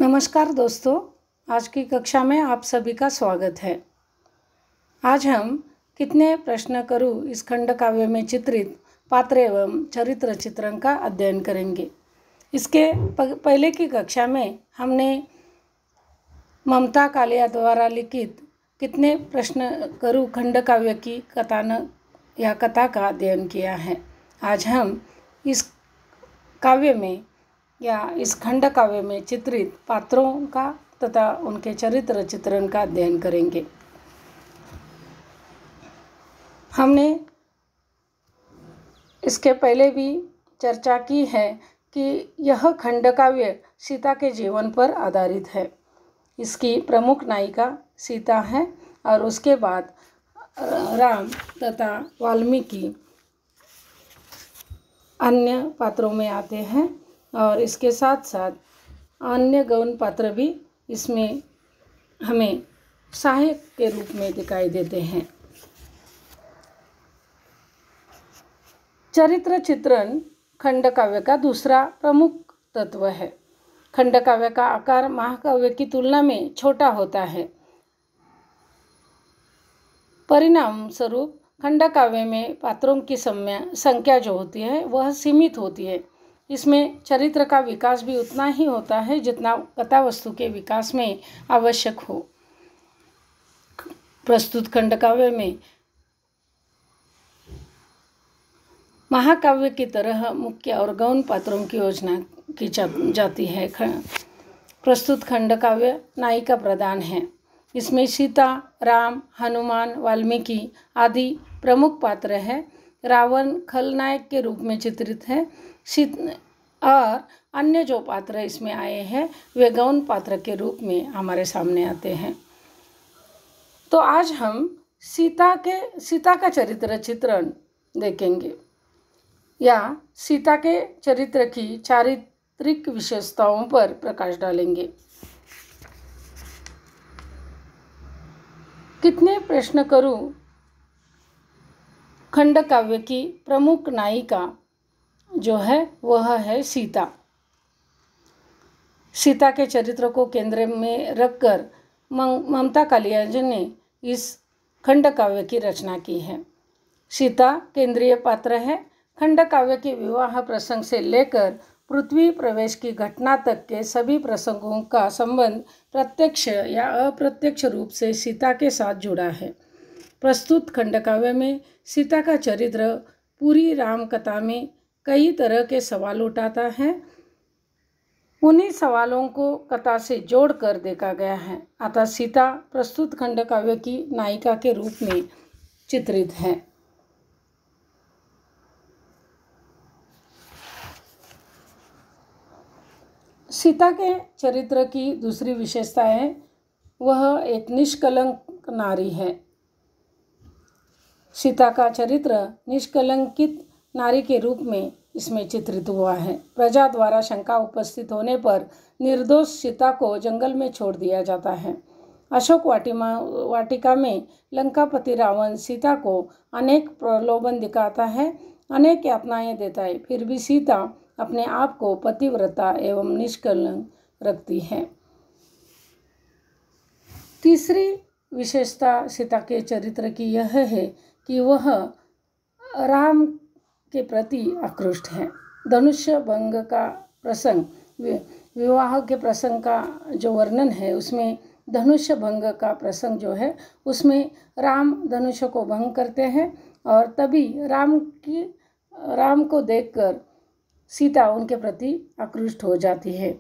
नमस्कार दोस्तों, आज की कक्षा में आप सभी का स्वागत है। आज हम कितने प्रश्न करूं इस खंड काव्य में चित्रित पात्र एवं चरित्र चित्रण का अध्ययन करेंगे। इसके पहले की कक्षा में हमने ममता कालिया द्वारा लिखित कितने प्रश्न करूं खंड काव्य की कथानक या कथा का अध्ययन किया है। आज हम इस काव्य में या इस खंड काव्य में चित्रित पात्रों का तथा उनके चरित्र चित्रण का अध्ययन करेंगे। हमने इसके पहले भी चर्चा की है कि यह खंड काव्य सीता के जीवन पर आधारित है। इसकी प्रमुख नायिका सीता है और उसके बाद राम तथा वाल्मीकि अन्य पात्रों में आते हैं और इसके साथ साथ अन्य गौण पात्र भी इसमें हमें सहायक के रूप में दिखाई देते हैं। चरित्र चित्रण खंड काव्य का दूसरा प्रमुख तत्व है। खंड काव्य का आकार महाकाव्य की तुलना में छोटा होता है। परिणाम स्वरूप खंड काव्य में पात्रों की संख्या जो होती है वह सीमित होती है। इसमें चरित्र का विकास भी उतना ही होता है जितना कथा वस्तु के विकास में आवश्यक हो। प्रस्तुत खंड काव्य में महाकाव्य की तरह मुख्य और गौण पात्रों की योजना की जाती है। प्रस्तुत खंड काव्य नायिका प्रधान है। इसमें सीता, राम, हनुमान, वाल्मीकि आदि प्रमुख पात्र हैं। रावण खलनायक के रूप में चित्रित है और अन्य जो पात्र इसमें आए हैं वे गौण पात्र के रूप में हमारे सामने आते हैं। तो आज हम सीता का चरित्र चित्रण देखेंगे या सीता के चरित्र की चारित्रिक विशेषताओं पर प्रकाश डालेंगे। कितने प्रश्न करूं खंड काव्य की प्रमुख नायिका जो है वह है सीता। सीता के चरित्र को केंद्र में रखकर ममता कालिया जी ने इस खंड काव्य की रचना की है। सीता केंद्रीय पात्र है। खंड काव्य के विवाह प्रसंग से लेकर पृथ्वी प्रवेश की घटना तक के सभी प्रसंगों का संबंध प्रत्यक्ष या अप्रत्यक्ष रूप से सीता के साथ जुड़ा है। प्रस्तुत खंड काव्य में सीता का चरित्र पूरी राम कथा में कई तरह के सवाल उठाता है। उन्हीं सवालों को कथा से जोड़कर देखा गया है। अतः सीता प्रस्तुत खंड काव्य की नायिका के रूप में चित्रित है। सीता के चरित्र की दूसरी विशेषता है वह एक निष्कलंक नारी है। सीता का चरित्र निष्कलंकित नारी के रूप में इसमें चित्रित हुआ है। प्रजा द्वारा शंका उपस्थित होने पर निर्दोष सीता को जंगल में छोड़ दिया जाता है। अशोक वाटिका में लंकापति रावण सीता को अनेक प्रलोभन दिखाता है, अनेक यातनाएं देता है, फिर भी सीता अपने आप को पतिव्रता एवं निष्कलंक रखती है। तीसरी विशेषता सीता के चरित्र की यह है कि वह राम के प्रति आकृष्ट है। धनुष्य भंग का प्रसंग, विवाह के प्रसंग का जो वर्णन है उसमें धनुष्य भंग का प्रसंग जो है उसमें राम धनुष्य को भंग करते हैं और तभी राम को देखकर सीता उनके प्रति आकृष्ट हो जाती है।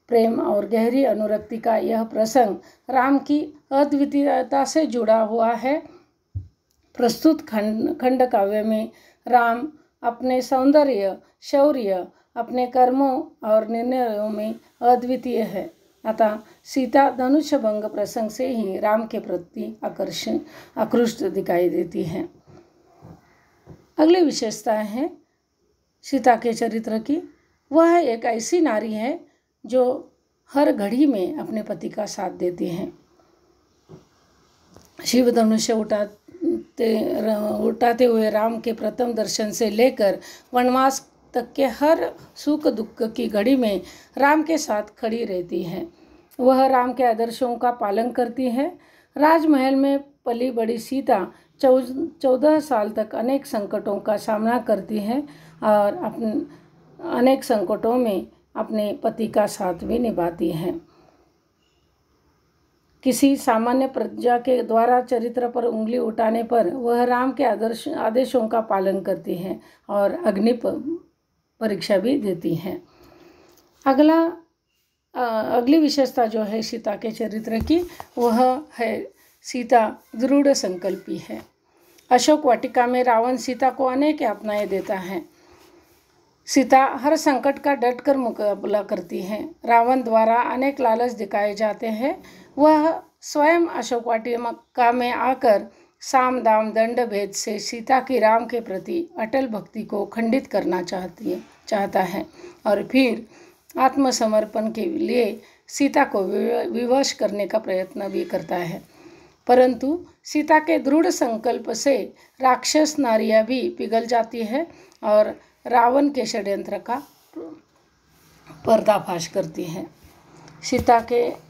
प्रेम और गहरी अनुरक्ति का यह प्रसंग राम की अद्वितीयता से जुड़ा हुआ है। प्रस्तुत खंड काव्य में राम अपने सौंदर्य, शौर्य, अपने कर्मों और निर्णयों में अद्वितीय है। अतः सीता धनुष्य भंग प्रसंग से ही राम के प्रति आकृष्ट दिखाई देती है। अगली विशेषता है सीता के चरित्र की, वह एक ऐसी नारी है जो हर घड़ी में अपने पति का साथ देती है। शिव धनुष्य उठाते हुए राम के प्रथम दर्शन से लेकर वनवास तक के हर सुख दुख की घड़ी में राम के साथ खड़ी रहती है। वह राम के आदर्शों का पालन करती है। राजमहल में पली बड़ी सीता 14 साल तक अनेक संकटों का सामना करती है और अपने अनेक संकटों में अपने पति का साथ भी निभाती है। किसी सामान्य प्रजा के द्वारा चरित्र पर उंगली उठाने पर वह राम के आदेशों का पालन करती है और अग्नि परीक्षा भी देती है। अगली विशेषता जो है सीता के चरित्र की, वह है सीता दृढ़ संकल्पी है। अशोक वाटिका में रावण सीता को अनेक यातनाएं देता है। सीता हर संकट का डटकर मुकाबला करती है। रावण द्वारा अनेक लालच दिखाए जाते हैं। वह स्वयं अशोक वाटिका में आकर साम दाम दंड भेद से सीता की राम के प्रति अटल भक्ति को खंडित करना चाहता है और फिर आत्मसमर्पण के लिए सीता को विवश करने का प्रयत्न भी करता है। परंतु सीता के दृढ़ संकल्प से राक्षस नारियां भी पिघल जाती है और रावण के षड्यंत्र का पर्दाफाश करती है। सीता के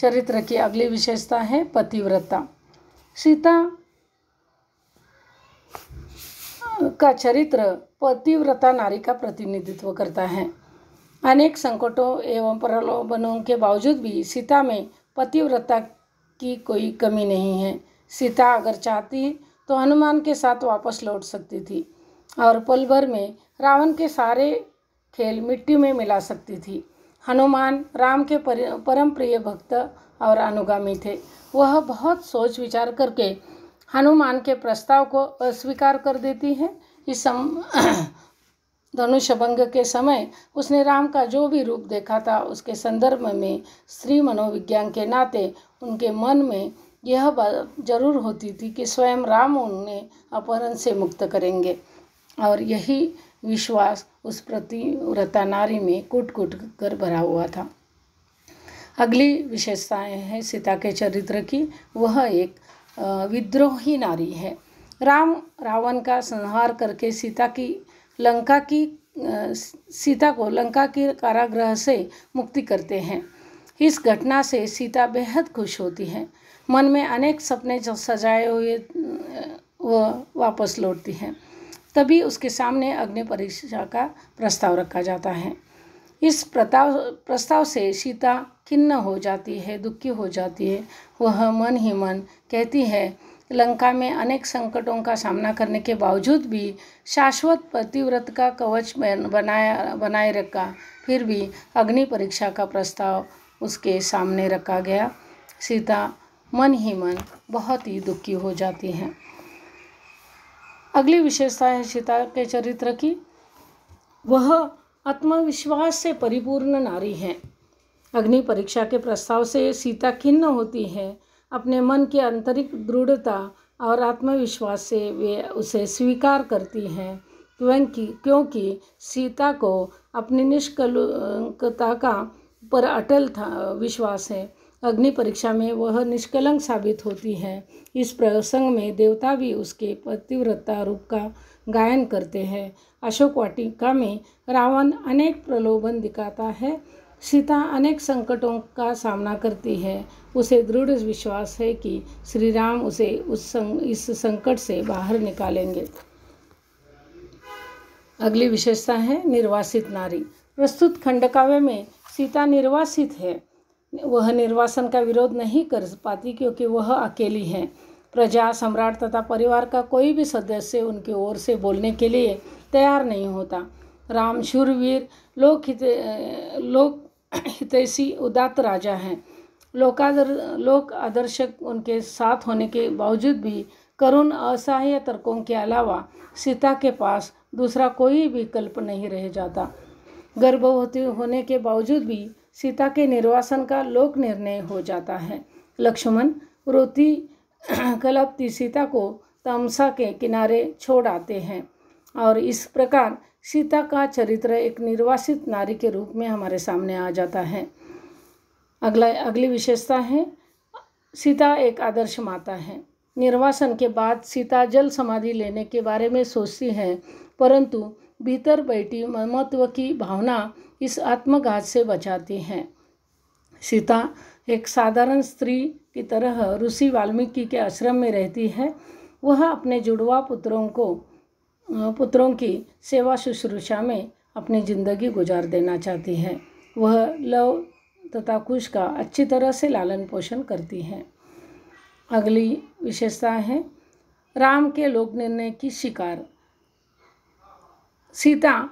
चरित्र की अगली विशेषता है पतिव्रता। सीता का चरित्र पतिव्रता नारी का प्रतिनिधित्व करता है। अनेक संकटों एवं प्रलोभनों के बावजूद भी सीता में पतिव्रता की कोई कमी नहीं है। सीता अगर चाहती तो हनुमान के साथ वापस लौट सकती थी और पल भर में रावण के सारे खेल मिट्टी में मिला सकती थी। हनुमान राम के परम प्रिय भक्त और अनुगामी थे। वह बहुत सोच विचार करके हनुमान के प्रस्ताव को अस्वीकार कर देती है। इस धनुष भंग के समय उसने राम का जो भी रूप देखा था, उसके संदर्भ में स्त्री मनोविज्ञान के नाते उनके मन में यह बात जरूर होती थी कि स्वयं राम उन्हें अपहरण से मुक्त करेंगे और यही विश्वास उस पतिव्रता नारी में कूट कूट कर भरा हुआ था। अगली विशेषताएं हैं सीता के चरित्र की। वह एक विद्रोही नारी है। राम रावण का संहार करके सीता को लंका की कारागृह से मुक्ति करते हैं। इस घटना से सीता बेहद खुश होती है। मन में अनेक सपने जो सजाए हुए वह वापस लौटती हैं। तभी उसके सामने अग्नि परीक्षा का प्रस्ताव रखा जाता है। इस प्रस्ताव से सीता खिन्न हो जाती है, दुखी हो जाती है। वह मन ही मन कहती है, लंका में अनेक संकटों का सामना करने के बावजूद भी शाश्वत पतिव्रत का कवच बनाए रखा, फिर भी अग्नि परीक्षा का प्रस्ताव उसके सामने रखा गया। सीता मन ही मन बहुत ही दुखी हो जाती हैं। अगली विशेषता है सीता के चरित्र की। वह आत्मविश्वास से परिपूर्ण नारी है। अग्नि परीक्षा के प्रस्ताव से सीता खिन्न होती है। अपने मन की आंतरिक दृढ़ता और आत्मविश्वास से वे उसे स्वीकार करती हैं, क्योंकि सीता को अपनी निष्कलंकता का पर अटल विश्वास है। अग्नि परीक्षा में वह निष्कलंक साबित होती है। इस प्रसंग में देवता भी उसके पतिव्रता रूप का गायन करते हैं। अशोक वाटिका में रावण अनेक प्रलोभन दिखाता है। सीता अनेक संकटों का सामना करती है। उसे दृढ़ विश्वास है कि श्री राम उसे इस संकट से बाहर निकालेंगे। अगली विशेषता है निर्वासित नारी। प्रस्तुत खंडकाव्य में सीता निर्वासित है। वह निर्वासन का विरोध नहीं कर पाती क्योंकि वह अकेली है। प्रजा, सम्राट तथा परिवार का कोई भी सदस्य उनकी ओर से बोलने के लिए तैयार नहीं होता। राम शूरवीर, लोक हितैषी, उदात्त राजा हैं। लोक आदर्शक उनके साथ होने के बावजूद भी करुण असहाय तर्कों के अलावा सीता के पास दूसरा कोई विकल्प नहीं रह जाता। गर्भवती होने के बावजूद भी सीता के निर्वासन का लोक निर्णय हो जाता है। लक्ष्मण रोती कलपती सीता को तमसा के किनारे छोड़ आते हैं और इस प्रकार सीता का चरित्र एक निर्वासित नारी के रूप में हमारे सामने आ जाता है। अगली विशेषता है सीता एक आदर्श माता है। निर्वासन के बाद सीता जल समाधि लेने के बारे में सोचती है, परंतु भीतर बैठी ममत्व की भावना इस आत्मघात से बचाती है। सीता एक साधारण स्त्री की तरह ऋषि वाल्मीकि के आश्रम में रहती है। वह अपने जुड़वा पुत्रों की सेवा शुश्रूषा में अपनी जिंदगी गुजार देना चाहती है। वह लव तथा कुश का अच्छी तरह से लालन पोषण करती है। अगली विशेषता है राम के लोक निर्णय की शिकार। सीता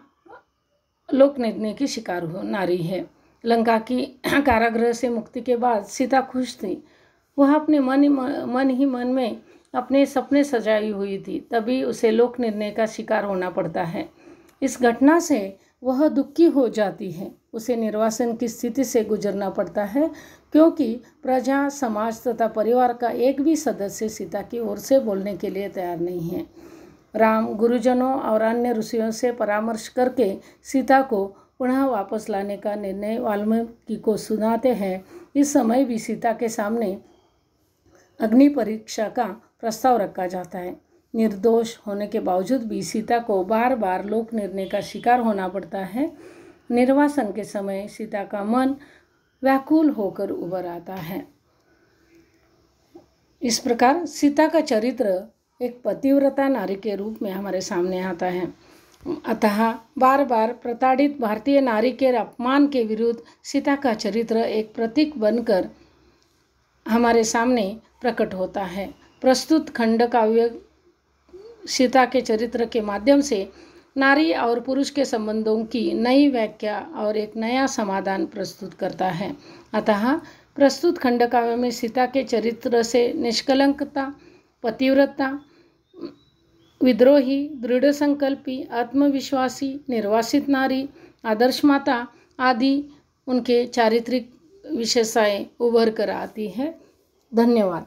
लोक निर्णय की शिकार नारी है। लंका की कारागृह से मुक्ति के बाद सीता खुश थी। वह अपने मन ही मन में अपने सपने सजाई हुई थी, तभी उसे लोक निर्णय का शिकार होना पड़ता है। इस घटना से वह दुखी हो जाती है। उसे निर्वासन की स्थिति से गुजरना पड़ता है, क्योंकि प्रजा, समाज तथा परिवार का एक भी सदस्य सीता की ओर से बोलने के लिए तैयार नहीं है। राम गुरुजनों और अन्य ऋषियों से परामर्श करके सीता को पुनः वापस लाने का निर्णय वाल्मीकि को सुनाते हैं। इस समय भी सीता के सामने अग्नि परीक्षा का प्रस्ताव रखा जाता है। निर्दोष होने के बावजूद भी सीता को बार बार लोक निर्णय का शिकार होना पड़ता है। निर्वासन के समय सीता का मन व्याकुल होकर उभर आता है। इस प्रकार सीता का चरित्र एक पतिव्रता नारी के रूप में हमारे सामने आता है। अतः बार बार प्रताड़ित भारतीय नारी के अपमान के विरुद्ध सीता का चरित्र एक प्रतीक बनकर हमारे सामने प्रकट होता है। प्रस्तुत खंड काव्य सीता के चरित्र के माध्यम से नारी और पुरुष के संबंधों की नई व्याख्या और एक नया समाधान प्रस्तुत करता है। अतः प्रस्तुत खंड काव्य में सीता के चरित्र से निष्कलंकता, पतिव्रता, विद्रोही, दृढ़ संकल्पी, आत्मविश्वासी, निर्वासित नारी, आदर्श माता आदि उनके चारित्रिक विशेषताएं उभर कर आती है। धन्यवाद।